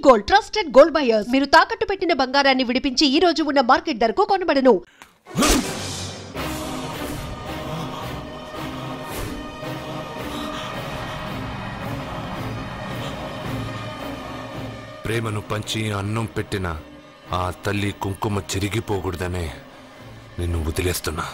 Gold, trusted gold buyers. మీరు తాకట్టు పెట్టిన బంగారాన్ని విడిపించి ఈ రోజు ఉన్న మార్కెట్ ధరకు కొనబడను. ప్రేమను పంచి అన్నం పెట్టిన ఆ తల్లి కుంకుమ చెరిగిపోకూడదనే నిన్ను వదిలేస్తున్నా.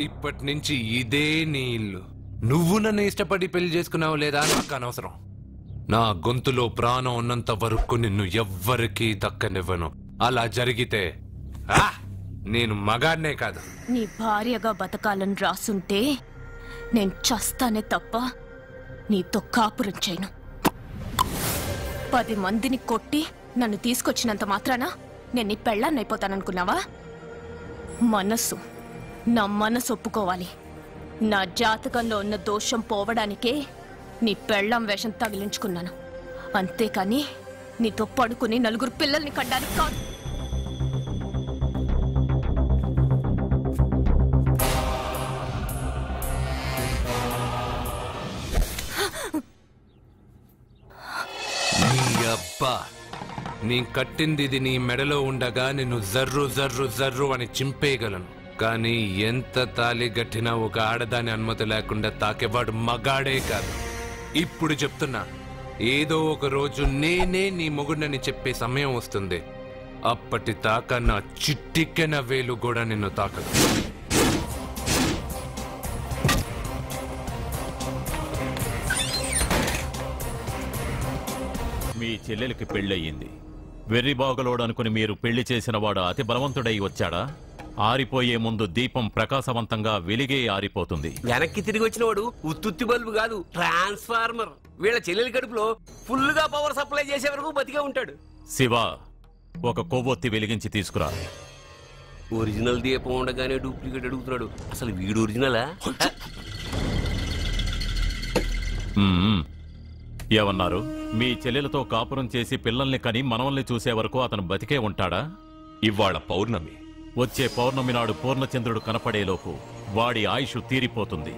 ఇప్పటి నుంచి ఇదే నీ ఇల్లు. నువ్వు నన్ను ఇష్టపడి పెళ్లి చేసుకున్నావు లేదా నాకు అనవసరం. నా గొంతులో ప్రాణం ఉన్నంత వరకు నిన్ను ఎవ్వరికీ దక్కనివ్వను. అలా జరిగితే నేను మగాడినే కాదు. నీ భార్యగా బతకాలని రాసుంటే నేను చస్తానే తప్ప నీతో కాపురం చేయను. 10 మందిని కొట్టి నన్ను తీసుకొచ్చినంత మాత్రాన నేను నీ పెళ్ళాన్నైపోతాననుకున్నావా? నా మనసు ఒప్పుకోవాలి. నా జాతకంలో ఉన్న దోషం పోవడానికే నీ పెళ్ళాం వేషం తగిలించుకున్నాను. అంతేకాని నీతో పడుకుని 4 పిల్లల్ని కనడానికి కాదు. నీ అబ్బా, నీ కట్టింది ఇది నీ మెడలో ఉండగా నిన్ను జర్రు జర్రు జర్రు అని చింపేయగలను. కానీ ఎంత తాలి గట్టినా ఒక ఆడదాని అనుమతి లేకుండా తాకేవాడు మగాడే కాదు. ఇప్పుడు చెప్తున్నా, ఏదో ఒక రోజు నేనే నీ మొగుడని చెప్పే సమయం వస్తుంది. అప్పటిదాకా నా చిట్టికెన వేలు కూడా నిన్ను తాకదు. మీ చెల్లెలికి పెళ్ళయింది. వెర్రిబాగలోడనుకుని మీరు పెళ్లి చేసిన వాడు అతి బలవంతుడై వచ్చాడా? ఆరిపోయే ముందు దీపం ప్రకాశవంతంగా వెలిగే ఆరిపోతుంది. వెనక్కి తిరిగి వచ్చిన వాడు ఉత్తుత్తి బల్బు కాదు, ట్రాన్స్ఫార్మర్. వీళ్ళ చెల్లెలి కడుపులో ఫుల్ గా పవర్ సప్లై చేసే వరకు బతికే ఉంటాడు. శివ, ఒక కొవ్వొత్తి వెలిగించి తీసుకురా. ఒరిజినల్ దీపం ఉండగానే డూప్లికేట్ అడుగుతున్నాడు. అసలు వీడు ఒరిజినలా? ఏమన్నారు? మీ చెల్లెలతో కాపురం చేసి పిల్లల్ని కని మనవల్ని చూసే వరకు అతను బతికే ఉంటాడా? ఇవాళ పౌర్ణమి. వచ్చే పౌర్ణమి నాడు పూర్ణచంద్రుడు కనపడేలోపు వాడి ఆయుష్ తీరిపోతుంది.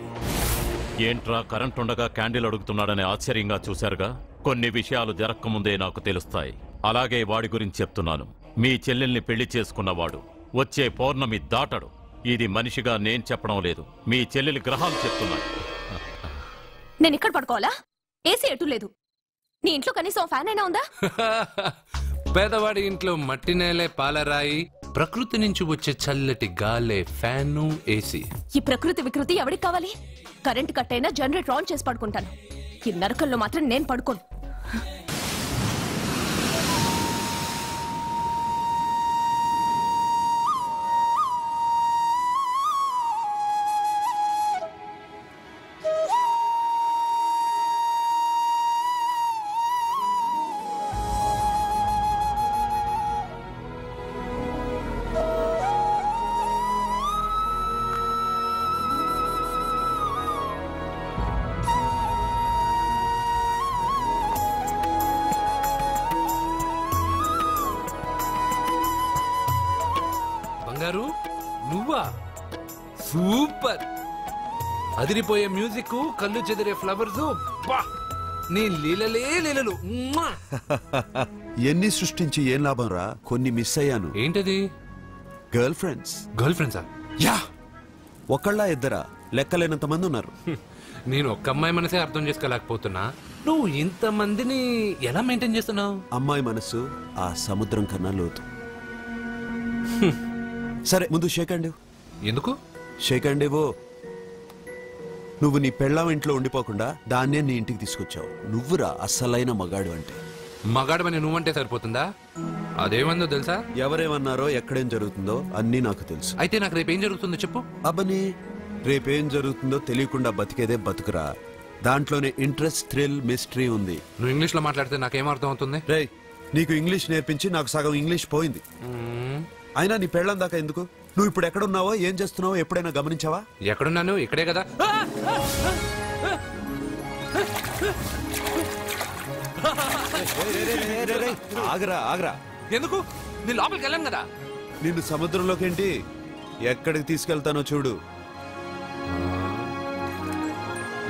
ఏంట్రా కరెంటుండగా క్యాండిల్ అడుగుతున్నాడని ఆశ్చర్యంగా చూశారుగా? కొన్ని విషయాలు జరక్కముందే నాకు తెలుస్తాయి. అలాగే వాడి గురించి చెప్తున్నాను. మీ చెల్లెల్ని పెళ్లి చేసుకున్నవాడు వచ్చే పౌర్ణమి దాటడు. ఇది మనిషిగా నేను చెప్పడం లేదు, మీ చెల్లెలి గ్రహాలు చెప్తున్నాయి. నేను ఇక్కడ పడుకోవాలా? ఏసీ ఎటు లేదు. నీ ఇంట్లో కనీసం ఫ్యాన్ అయినా ఉందా? పేదవాడి ఇంట్లో మట్టి నేలే పాలరాయి, ప్రకృతి నుంచి వచ్చే చల్లటి గాలే ఫ్యాను, ఏసీ. ఈ ప్రకృతి వికృతి ఎవరికి కావాలి? కరెంట్ కట్ అయినా జనరేటర్ ఆన్ చేసి పడుకుంటాను. ఈ నరకల్లో మాత్రం నేను పడుకోను. నువ్వా? సూపర్! అదిరిపోయే మ్యూజిక్, కళ్ళు చెదిరే ఫ్లవర్స్. నీ లీలలే లీలలు. ఎన్ని సృష్టించి ఏం లాభం రా? కొన్ని మిస్ అయ్యాను. ఏంటది? Girl friends. గర్ల్ ఫ్రెండ్సా? యా, ఒకళ్ళ ఇద్దరా? లెక్కలేనంత మంది ఉన్నారు. నేను ఒక్క అమ్మాయి మనసే అర్థం చేసుకోలేకపోతున్నా. నువ్వు ఇంతమందిని ఎలా మెయింటైన్ చేస్తున్నావు? అమ్మాయి మనసు ఆ సముద్రం కన్నా లోతు. సరే, ముందు షేక్ హ్యాండ్. ఎందుకు షేక్ హ్యాండ్ ఇవ్వు. నువ్వు నీ పెళ్ళాం ఇంట్లో ఉండిపోకుండా దాన్నే నీ ఇంటికి తీసుకొచ్చావు. నువ్వురా అస్సలైన మగాడు అంటే. మగాడమని నువ్వంటే సరిపోతుందా? అదేమందో తెలుసా? ఎవరేమన్నారో, ఎక్కడేం జరుగుతుందో అన్నీ నాకు తెలుసు. అయితే నాకు రేపు ఏం జరుగుతుందో చెప్పు. అబ్బని, రేపేం జరుగుతుందో తెలియకుండా బతికేదే బతుకురా. దాంట్లోనే ఇంట్రెస్ట్, థ్రిల్, మిస్టరీ ఉంది. నువ్వు ఇంగ్లీష్ లో మాట్లాడితే నాకేం అర్థం అవుతుంది? రేయ్, నీకు ఇంగ్లీష్ నేర్పించి నాకు సగం ఇంగ్లీష్ పోయింది. అయినా నీ పెళ్ళం దాకా ఎందుకు? నువ్వు ఇప్పుడు ఎక్కడున్నావో, ఏం చేస్తున్నావో ఎప్పుడైనా గమనించావా? ఎక్కడున్నాను? ఇక్కడే కదా. ఆగరా ఆగరా. ఎందుకు? నీ లోపలికి వెళ్ళాను కదా. నిన్ను సముద్రంలోకేంటి, ఎక్కడికి తీసుకెళ్తానో చూడు.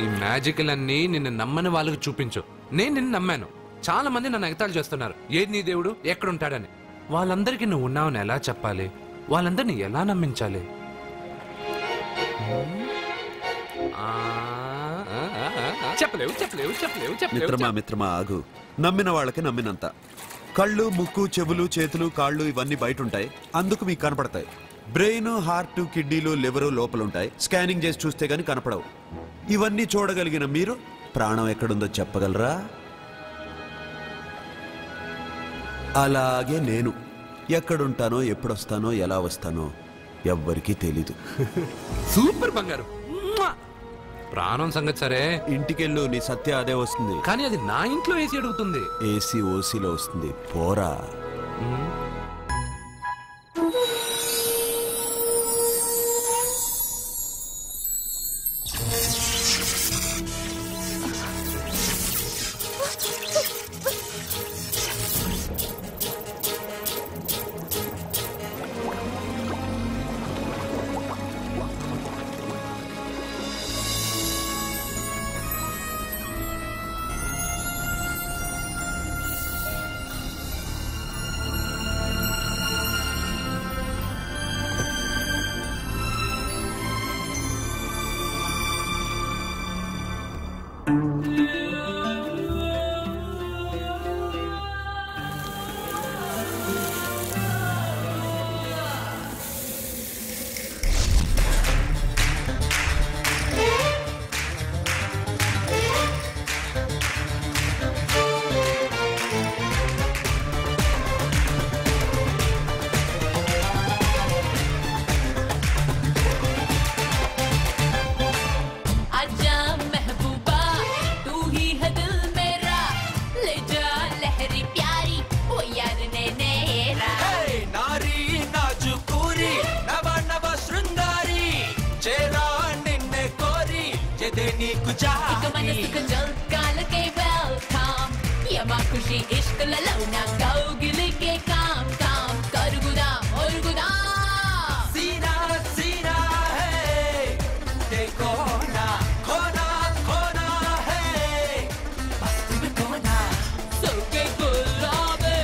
ఈ మ్యాజిక్లన్నీ నిన్ను నమ్మని వాళ్ళకి చూపించు. నేను నిన్ను నమ్మాను. చాలా మంది నన్ను ఎగతాళి చేస్తున్నారు, ఏది నీ దేవుడు, ఎక్కడుంటాడని. వాళ్ళందరికీ నువ్వు ఉన్నావని ఎలా చెప్పాలి? వాళ్ళందరినీ ఎలా నమ్మించాలి? చెప్పలేవు చెప్పలేవు చెప్పలేవు మిత్రమా మిత్రమా ఆగు. నమ్మిన వాళ్ళకి నమ్మినంత. కళ్ళు, ముక్కు, చెవులు, చేతులు, కాళ్ళు ఇవన్నీ బయట ఉంటాయి, అందుకు మీకు కనపడతాయి. బ్రెయిన్, హార్ట్, కిడ్నీలు, లివరు లోపలుంటాయి. స్కానింగ్ చేసి చూస్తే గానీ కనపడవు. ఇవన్నీ చూడగలిగిన మీరు ప్రాణం ఎక్కడుందో చెప్పగలరా? అలాగే నేను ఎక్కడుంటానో, ఎప్పుడొస్తానో, ఎలా వస్తానో ఎవ్వరికీ తెలీదు. సూపర్ బంగారు. ప్రాణం సంగతి సరే, ఇంటికెళ్ళు, నీ సత్య అదే వస్తుంది. కానీ అది నా ఇంట్లో ఏసీ అడుగుతుంది. ఏసీ ఓసీలో వస్తుంది, పోరా. खुशी इश्क ललौना कौगिल के काम काम करगुदा औरगुदा सीना सीना है देखो ना खोना खोना है मस्त में खोना सोके गुलाबे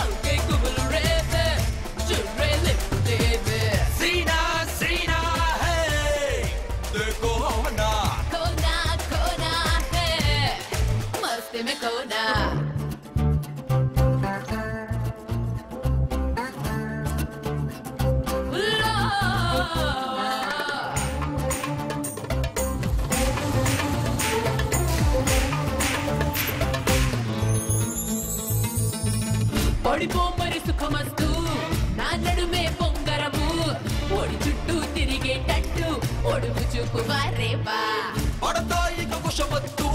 औके गुबल रेबे जुरे लिपटे बे सीना सीना है देखो ना खोना खोना है मस्त में खोना మరి సుఖమస్తు నా నడుమే పొంగరము ఒడి చుట్టూ తిరిగేటట్టు ఒడుగు చూపు వారేవా ఒడతో ఇక కుషమత్తు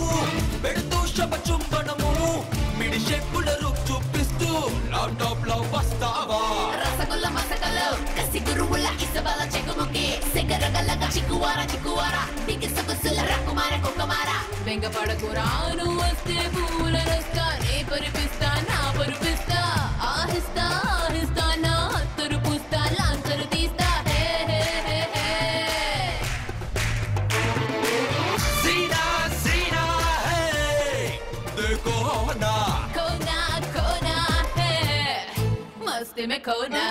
పెడుతూ శమ చుంబనము మిడి షెప్పుల రూప్ చూపిస్తూ లవ్ టాప్ లవ్ వస్తావా రసగుల్ల మసకలు కసి గురువుల ఇసబల చెకుముకి సెగరగలగా చిక్కువారా చిక్కువారా దిగి సొగసుల రకుమార కుక్కమార వెంగ పడకురాను వస్తే పూల రస్తా నే పరిపిస్తా నా పరిపిస్తా ఆహిస్తా ఆహిస్తా నా హత్తరు పుస్తా లాంచరు తీస్తా హే హే హే హే सीना सीना है देखो ना खोना खोना है मस्ती में खोना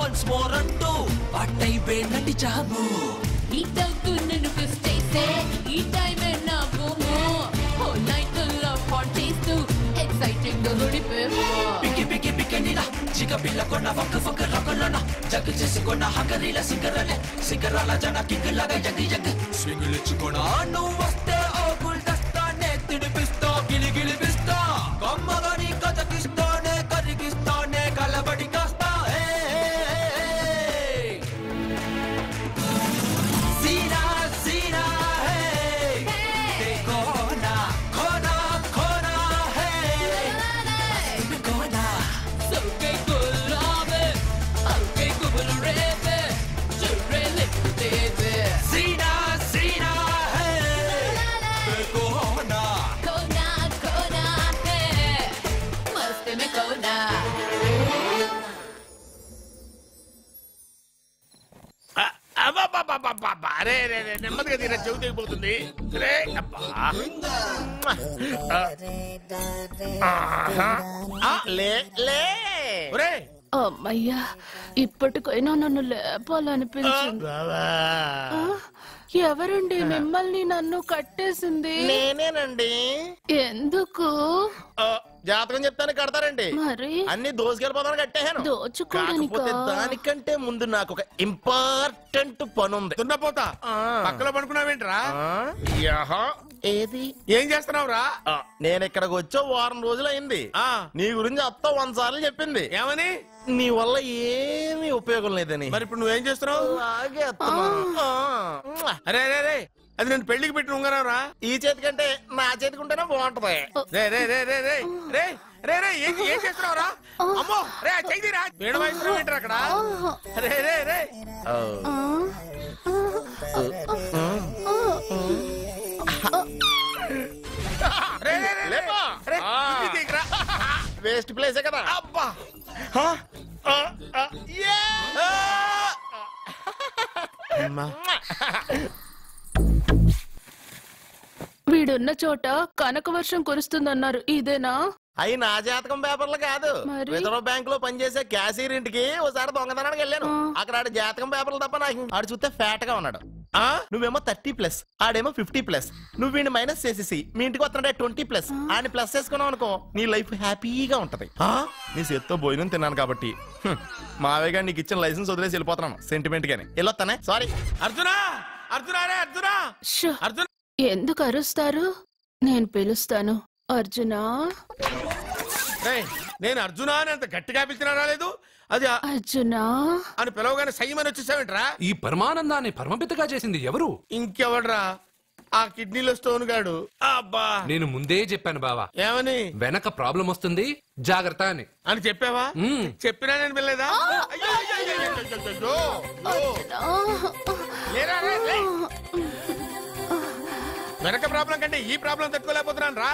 once more అంటూ పట్టైపే నటి చాబు ఈ తగ్గును నువ్వు చేసే ఈ టైమే నా బూము ఓ night love parties to exciting గా గడిపేమో పికి చిక పిల్ల కొన్న ఫక్ ఫక్ రకలన జగ్ చేసుకున్న హకరీల సిగరలే సిగరాల జన కింగలాగా జగ్ జగ్ స్వింగులిచ్చుకోనా నువ్వు వస్తే ఓ గుల్దస్తానే తిడిపిస్తా గిలిగిలిపిస్తా కమ్మగా నీ కథకిస్తానే కరిగిస్తానే కలబడి కాస్తా జీనా జీనా హే देखो ना खोना खोना है खोना सबके गुलाबे सबके गुबलरेबे चुरेले देबे सीना सीना है देखो ना खोना खोना है मस्त में खोना అరే నెమ్మదిగా తీరా చెవి తెగిపోతుంది అమ్మయ్యా ఇప్పటికైనా నన్ను లేపాలనిపించింది. ఎవరండి మిమ్మల్ని నన్ను కట్టేసింది? నేనేనండి. ఎందుకు? జాతకం చెప్తాను కడతారండి. మరి అన్ని దోసుకెళ్ళిపోతాను కట్టేహాను. కాకపోతే దానికంటే ముందు నాకు ఒక ఇంపార్టెంట్ పని ఉంది. దున్నపోతా పక్కలో పడుకున్నావేంట్రా? ఏది ఏం చేస్తున్నావురా? నేను ఇక్కడికి వచ్చో వారం రోజులు అయింది. నీ గురించి అత్త 100 సార్లు చెప్పింది. ఏమని? నీ వల్ల ఏమీ ఉపయోగం లేదని. మరి ఇప్పుడు నువ్వేం చేస్తున్నావు? అరే అరే రే అది నేను పెళ్లికి పెట్టిన ఉంగరం రా. ఈ చేతి కంటే నా చేతికి ఉంటేనే బాగుంటది. రే రే రే రే రే రే రే రే ఏం చేస్తున్నావు రా? అమ్మో రే చెయ్యిరా వీణ వాయిస్తున్నావు ఏంటారు అక్కడ? రే రే రే వేస్ట్ ప్లేసే కదా. అబ్బా వీడున్న చోట కనక వర్షం కురుస్తుందన్నారు, ఇదేనా? అయి నా జాతకం పేపర్లు కాదు. మరి? రిజర్వ్ బ్యాంక్ లో పనిచేసే క్యాషియర్ ఇంటికి ఒకసారి దొంగతనానికి వెళ్ళాను. అక్కడ ఆడు జాతకం పేపర్లు తప్ప నాకు ఆడు చూస్తే ఫ్యాట్ గా ఉన్నాడు. నువ్వేమో 30+, ఆడేమో 50+. నువ్వు వీడిని మైనస్ చేసేసి మీ ఇంటికి వస్తున్నాడే 20+. ఆడిని ప్లస్ చేసుకున్నావు అనుకో నీ లైఫ్ హ్యాపీగా ఉంటది. నీ చేత్తో భోజనం తిన్నాను కాబట్టి మావేగా నీకు ఇచ్చిన లైసెన్స్ వదిలేసి వెళ్ళిపోతున్నాను సెంటిమెంట్ గాని. వెళ్ళొస్తానే. సారీ. అర్జునా అర్జునా రే అర్జునా అర్జున ఎందుకు అరుస్తారు? నేను పిలుస్తాను. అర్జునా. నేను అర్జునా అని అంత గట్టిగా పిలిచినా రాలేదు. అది అర్జునా అని పిలవగానే సైమని వచ్చేసావేంట్రా? ఈ పరమానందాన్ని పరమపితగా చేసింది ఎవరు? ఇంకెవడ్రా? ఆ కిడ్నీలో స్టోన్ గాడు. అబ్బా నేను ముందే చెప్పాను బావా. ఏమని? వెనక ప్రాబ్లం వస్తుంది జాగ్రత్త అని. అని చెప్పావా? చెప్పినా నేను వెళ్ళలేదా? వెనక ప్రాబ్లం కంటే ఈ ప్రాబ్లం తట్టుకోలేకపోతున్నాను రా.